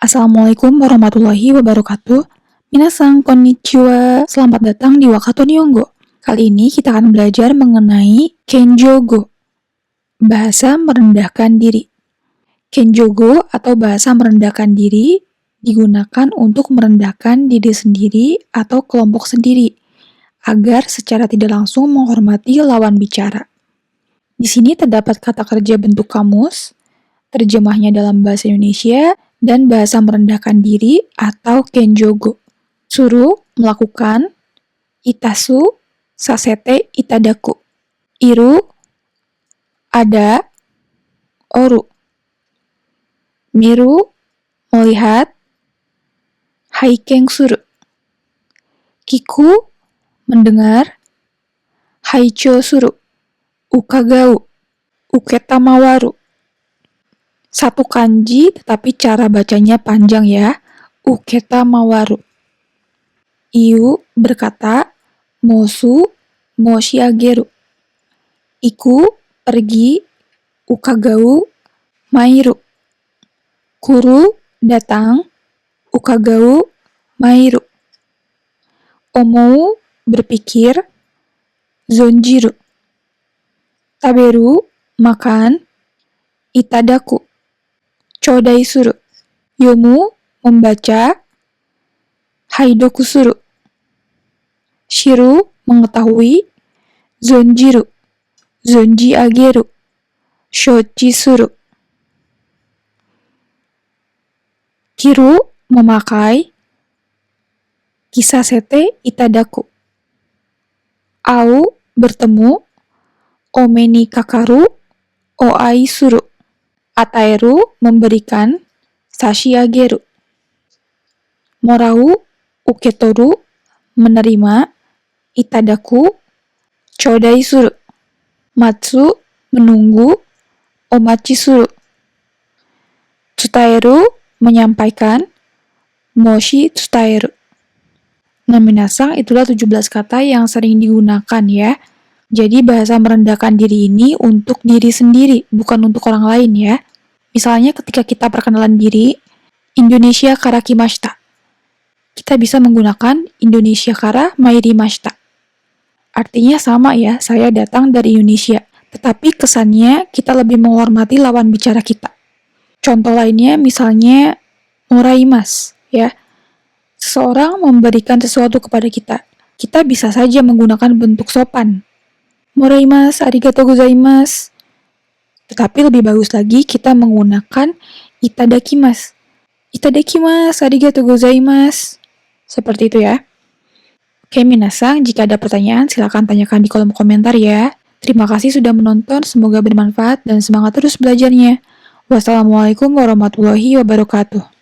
Assalamualaikum warahmatullahi wabarakatuh. Minasan konnichiwa. Selamat datang di Wakato Nihongo. Kali ini kita akan belajar mengenai Kenjogo, bahasa merendahkan diri. Kenjogo atau bahasa merendahkan diri digunakan untuk merendahkan diri sendiri atau kelompok sendiri, agar secara tidak langsung menghormati lawan bicara. Di sini terdapat kata kerja bentuk kamus, terjemahnya dalam bahasa Indonesia, dan bahasa merendahkan diri atau kenjogo. Suruh, melakukan. Itasu, sasete itadaku. Iru, ada. Oru, miru, melihat. Haiken suru, kiku, mendengar. Haicho suru, ukagau. Uketamawaru. Satu kanji, tetapi cara bacanya panjang ya. Uketamawaru. Iu berkata, mosu, moshiageru. Iku, pergi. Ukagau, mairu. Kuru, datang. Ukagau, mairu. Omou, berpikir. Zonjiru. Taberu, makan. Itadaku, chodai suru. Yomu, membaca. Haidoku suru, shiru, mengetahui. Zonjiru, zonji ageru. Shochi suru. Kiru, memakai. Kisasete itadaku. Au, bertemu. Omeni kakaru. Oai suru. Ataeru, memberikan. Sashiageru. Morau, uketoru, menerima. Itadaku, chodai suru. Matsu, menunggu. Omachi suru. Tsutaeru, menyampaikan. Moshi tsutaeru. Nah, minasang, itulah 17 kata yang sering digunakan ya. Jadi bahasa merendahkan diri ini untuk diri sendiri, bukan untuk orang lain ya. Misalnya ketika kita perkenalan diri, Indonesia kara kimashita. Kita bisa menggunakan Indonesia kara mairimashita. Artinya sama ya, saya datang dari Indonesia. Tetapi kesannya kita lebih menghormati lawan bicara kita. Contoh lainnya misalnya moraimasu ya. Seseorang memberikan sesuatu kepada kita. Kita bisa saja menggunakan bentuk sopan. Moraimasu, arigatou gozaimasu. Tetapi lebih bagus lagi kita menggunakan itadakimasu. Itadakimasu, arigatou gozaimasu. Seperti itu ya. Oke, minasang, jika ada pertanyaan silakan tanyakan di kolom komentar ya. Terima kasih sudah menonton, semoga bermanfaat dan semangat terus belajarnya. Wassalamualaikum warahmatullahi wabarakatuh.